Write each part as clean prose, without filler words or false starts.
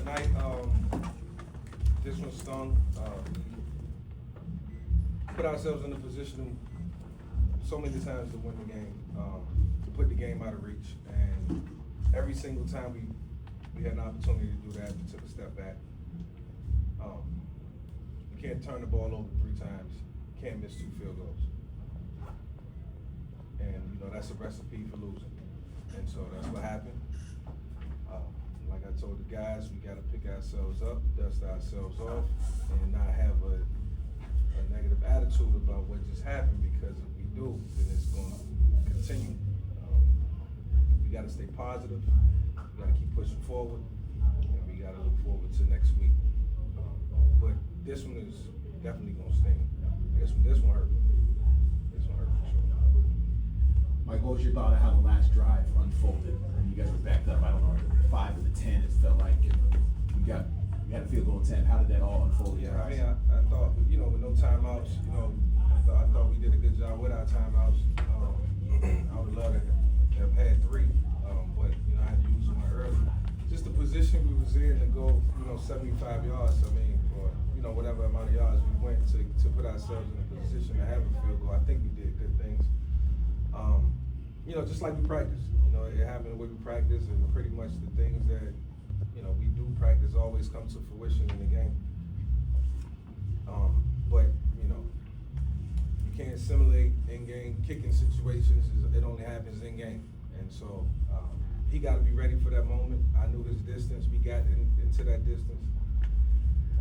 tonight, this one stung. Put ourselves in a position so many times to win the game, to put the game out of reach, and every single time we had an opportunity to do that, we took a step back. You can't turn the ball over 3 times, can't miss 2 field goals. And that's a recipe for losing. And so that's what happened. Like I told the guys, we gotta pick ourselves up, dust ourselves off, and not have a negative attitude about what just happened, because if we do, then it's gonna continue. We gotta stay positive, we gotta keep pushing forward, and we gotta look forward to next week. But this one is definitely gonna sting. This one hurt. This one hurt for sure. Mike, what was your thought of how the last drive unfolded? You guys were backed up, I don't know, 5 of the 10, it felt like. You had a field goal attempt. How did that all unfold? Yeah, I mean, I thought, with no timeouts, I thought we did a good job with our timeouts. I would love to have had 3, but, I had to use one early. Just the position we was in to go, 75 yards, I mean, or, whatever amount of yards we went to put ourselves in a position to have a field goal. I think we did good things. Just like we practice. It happened the way we practice, and pretty much the things that, we do practice always come to fruition in the game. But, you can't simulate in-game kicking situations. It only happens in-game. And so he got to be ready for that moment. I knew his distance. We got into that distance.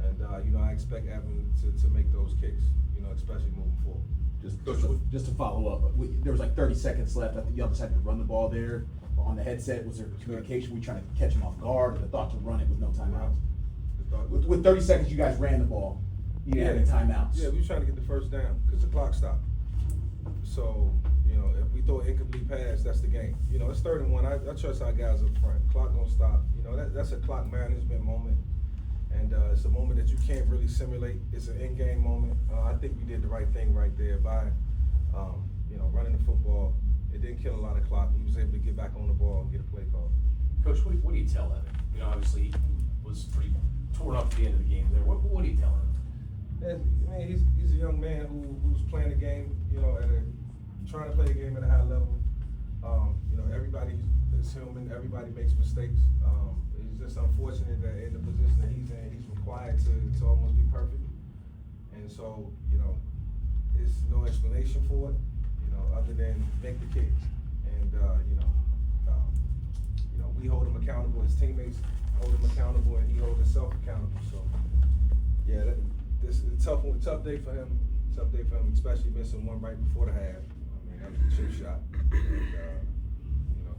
And, I expect Evan to make those kicks, especially moving forward. Just to follow up, there was like 30 seconds left. I think y'all decided to run the ball there on the headset. Was there communication? Were you trying to catch him off guard, or the thought to run it with no timeouts? With 30 seconds, you guys ran the ball. You didn't have any timeouts. Yeah, we were trying to get the first down because the clock stopped. So, if we throw an incomplete pass, that's the game. It's 3rd and 1. I trust our guys up front. Clock gonna stop. That's a clock management moment. And it's a moment that you can't really simulate. It's an in-game moment. I think we did the right thing right there by, running the football. It didn't kill a lot of clock. We was able to get back on the ball and get a play call. Coach, what do you tell Evan? Obviously he was pretty torn up at the end of the game there. What do you tell him? I mean, he's a young man who's playing the game, trying to play the game at a high level. Everybody is human. Everybody makes mistakes. It's just unfortunate that in the position that he's in, he's required to almost be perfect. And so, there's no explanation for it, other than make the kick. And, we hold him accountable. His teammates hold him accountable, and he holds himself accountable. So, yeah, this is a tough day for him. Tough day for him, especially missing one right before the half. I mean, that was a chip shot. And,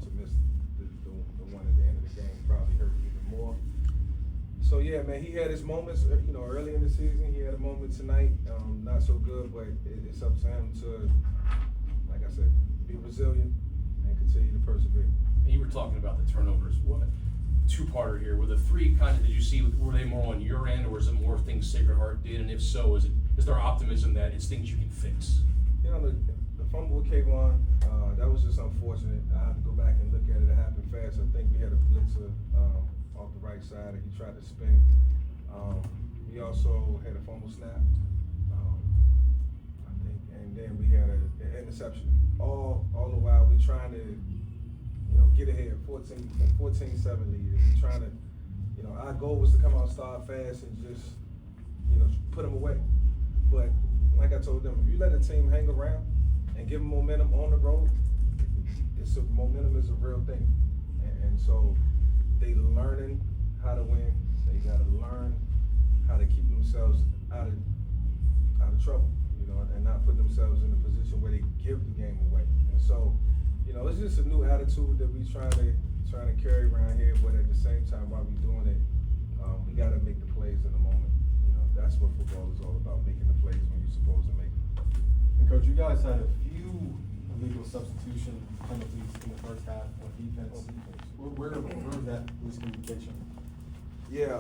to miss the one at the end of the game probably hurt even more. So yeah, man, he had his moments. Early in the season, he had a moment tonight. Not so good, but it's up to him to, like I said, be resilient and continue to persevere. And you were talking about the turnovers. What two-parter here? Were the 3 did you see? Were they more on your end, or is it more things Sacred Heart did? And if so, is there optimism that it's things you can fix? The fumble with Kayvon, that was just unfortunate. I have to go back and look at it. It happened fast. I think we had a blitzer off the right side, and he tried to spin. We also had a fumble snap, I think, and then we had an interception. All the while we trying to, get ahead, 14-7 lead. We trying to, our goal was to come out, start fast, and just, put them away. But like I told them, if you let a team hang around and give them momentum on the road, momentum is a real thing. And so they learning how to win. They gotta learn how to keep themselves out of trouble, and not put themselves in a position where they give the game away. And so, it's just a new attitude that we trying to carry around here. But at the same time, while we doing it, we gotta make the plays in the moment. That's what football is all about, making the plays when you're supposed to make them. And Coach, you guys had a few illegal substitution penalties in the first half on defense. Where was that miscommunication? Yeah,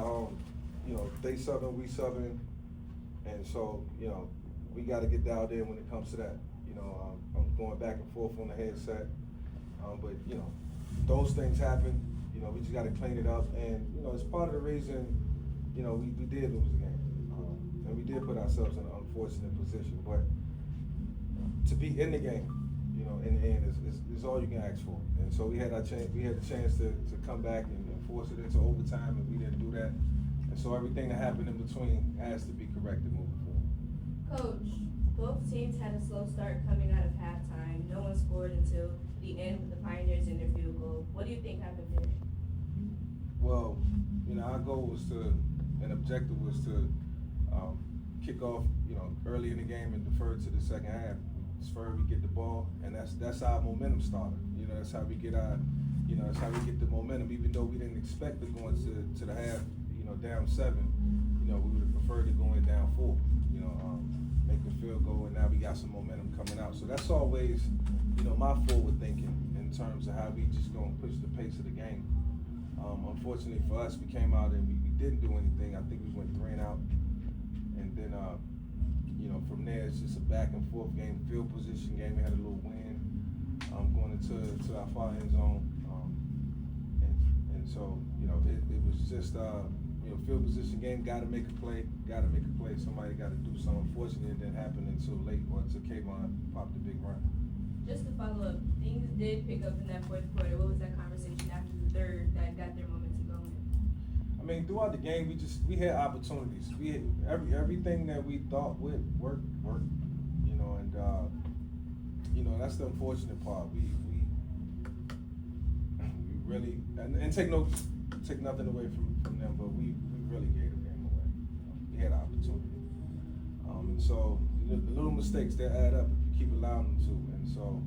they subbing, we subbing, and so we got to get dialed in when it comes to that. I'm going back and forth on the headset, but those things happen. we just got to clean it up, and it's part of the reason we did lose the game, and we did put ourselves in an unfortunate position. But to be in the game, in the end, is all you can ask for. And so we had our chance. We had the chance to come back and force it into overtime, and we didn't do that. And so everything that happened in between has to be corrected moving forward. Coach, both teams had a slow start coming out of halftime. No one scored until the end with the Pioneers in their field goal. What do you think happened there? Well, our goal was and objective was to kick off, early in the game and defer to the second half. Defer, we get the ball, and that's our momentum starter. That's how we get that's how we get the momentum. Even though we didn't expect to go into the half, down 7, we would have preferred to go in down 4. Make the field goal, and now we got some momentum coming out. So that's always, my forward thinking in terms of how we just gonna push the pace of the game. Unfortunately for us, we came out and we didn't do anything. I think we went 3 and out, and then from there it's just a back and forth game, field position game. We had a little wind going into our far end zone, and so it was just field position game. Got to make a play. Somebody got to do something. Unfortunately, it didn't happen until late, or until Kayvon popped the big run. Just to follow up, things did pick up in that fourth quarter. What was that conversation after the third that got their momentum going? I mean, throughout the game, we had opportunities. We had everything that we thought would work, and that's the unfortunate part. We really and take nothing away from them, but we really gave the game away. We had opportunity, and so the little mistakes that add up if you keep allowing them to. And so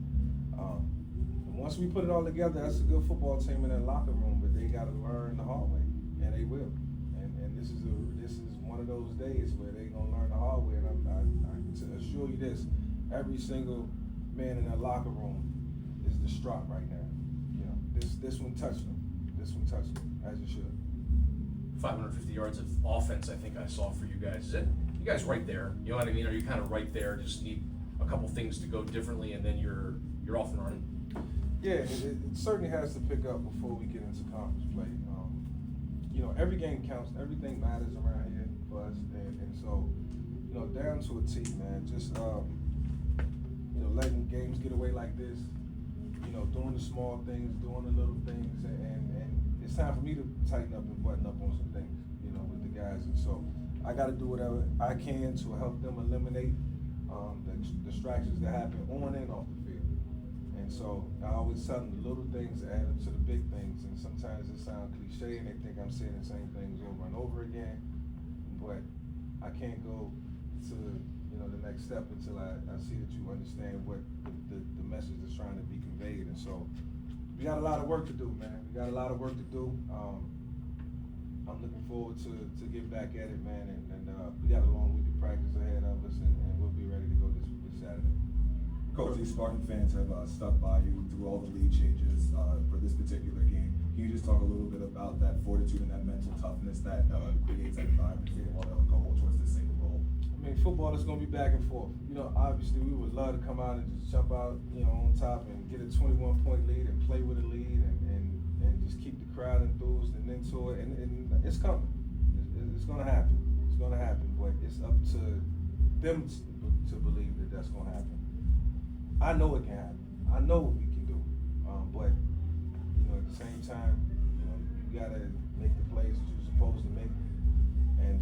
once we put it all together, that's a good football team in that locker room. But they got to learn the hard way, and they will. And this is one of those days where they're gonna learn the hard way. And I to assure you this: every single man in that locker room is distraught right now. This one touched them. This one touched them, as it should. 550 yards of offense, I think I saw for you guys. Is it? You guys right there? You know what I mean? Are you kind of right there? Just need a couple things to go differently, and then you're off and running. Yeah, it certainly has to pick up before we get into conference play. Every game counts. Everything matters around here for us, and so down to a T, man. Just letting games get away like this. Doing the small things, doing the little things, and it's time for me to tighten up and button up on some things, with the guys. And so I got to do whatever I can to help them eliminate the distractions that happen on and off the field. And so I always tell them the little things add up to the big things. And sometimes it sounds cliche, and they think I'm saying the same things over and over again. But I can't go to the next step until I see that you understand what the message is trying to be conveyed. And so we got a lot of work to do, man. We got a lot of work to do. I'm looking forward to getting back at it, man. And we got a long week of practice ahead of us, and we'll be ready to go this Saturday. Coach, these Spartan fans have stuck by you through all the lead changes for this particular game. Can you just talk a little bit about that fortitude and that mental toughness that creates that environment for you all to go towards this single goal? I mean, football is going to be back and forth. Obviously we would love to come out and just jump out, on top and get a 21-point lead and play with a lead and just keep the crowd enthused and into it. And it's coming. It's going to happen. It's going to happen. But it's up to them to believe that that's going to happen. I know it can happen. I know what we can do. But at the same time, you got to make the plays that you're supposed to make. And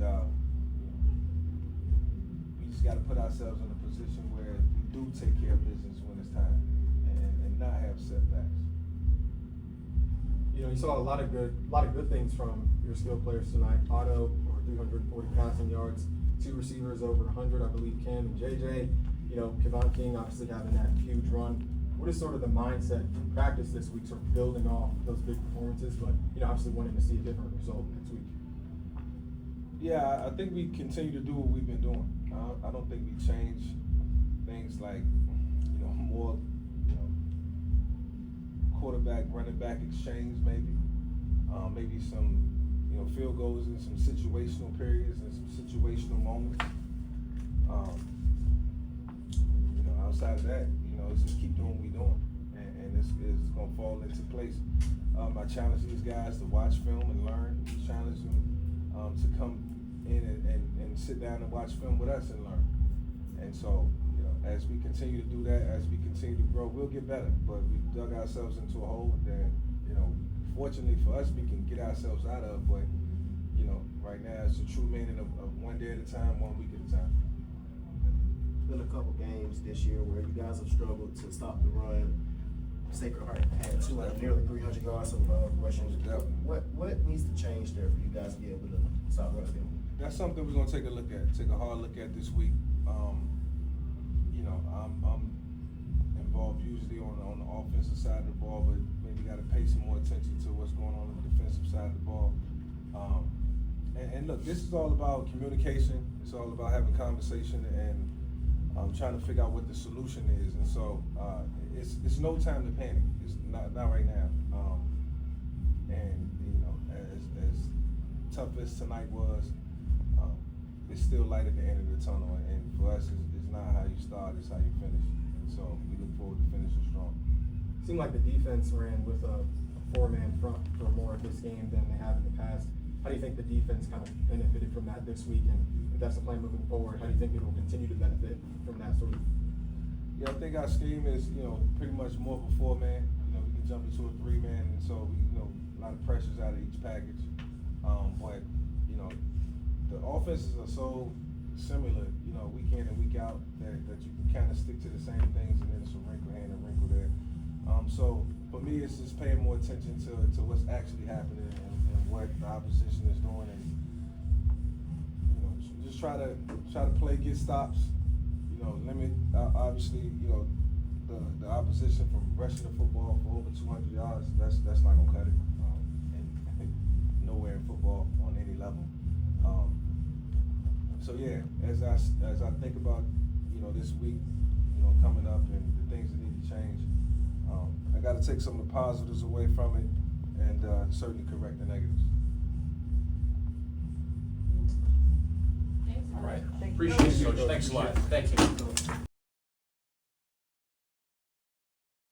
we just got to put ourselves in a position where we do take care of business when it's time, and not have setbacks. You saw a lot of good things from your skilled players tonight. Otto over 340 passing yards, 2 receivers over 100, I believe Ken and JJ. Kayvon King obviously having that huge run. What is sort of the mindset from practice this week, sort of building off those big performances, but obviously wanting to see a different result next week? Yeah, I think we continue to do what we've been doing. I don't think we change things like, more, quarterback, running back exchange maybe. Maybe some, field goals in some situational periods and some situational moments. Outside of that, it's just keep doing what we're doing. And is gonna fall into place. I challenge these guys to watch film and learn. We challenge them to come in and sit down and watch film with us and learn. And so, you know, as we continue to do that, as we continue to grow, we'll get better. But we've dug ourselves into a hole that, you know, fortunately for us, we can get ourselves out of. But, you know, right now it's a true meaning of one day at a time, 1 week at a time. Been a couple games this year where you guys have struggled to stop the run. Sacred Heart had nearly 300 yards of rushing. What needs to change there for you guys to be able to stop running? That's something we're gonna take a hard look at this week. You know, I'm involved usually on the offensive side of the ball, but maybe got to pay some more attention to what's going on the defensive side of the ball. And look, this is all about communication. It's all about having conversation and trying to figure out what the solution is. And so it's no time to panic. It's not right now. And you know, as tough as tonight was, it's still light at the end of the tunnel. And for us, it's not how you start, it's how you finish. And so we look forward to finishing strong. It seemed like the defense ran with a 4-man front for more of this game than they have in the past. How do you think the defense kind of benefited from that this week? And if that's the plan moving forward, how do you think it will continue to benefit from that sort of? Yeah, I think our scheme is, you know, pretty much more of a 4-man. You know, we can jump into a 3-man, and so we, you know, a lot of pressures out of each package. But you know, the offenses are so similar, you know, week in and week out, that you can kind of stick to the same things, and then it's a wrinkle here and a wrinkle there. So for me, it's just paying more attention to what's actually happening and what the opposition is doing, and you know, just try to play, get stops. You know, limit obviously, you know, the opposition from rushing the football for over 200 yards. That's not gonna cut it. And nowhere in football on any level. So yeah, as I think about, you know, this week, you know, coming up and the things that need to change, I got to take some of the positives away from it and certainly correct the negatives. All right. Appreciate it, Coach. Thanks a lot. Thank you.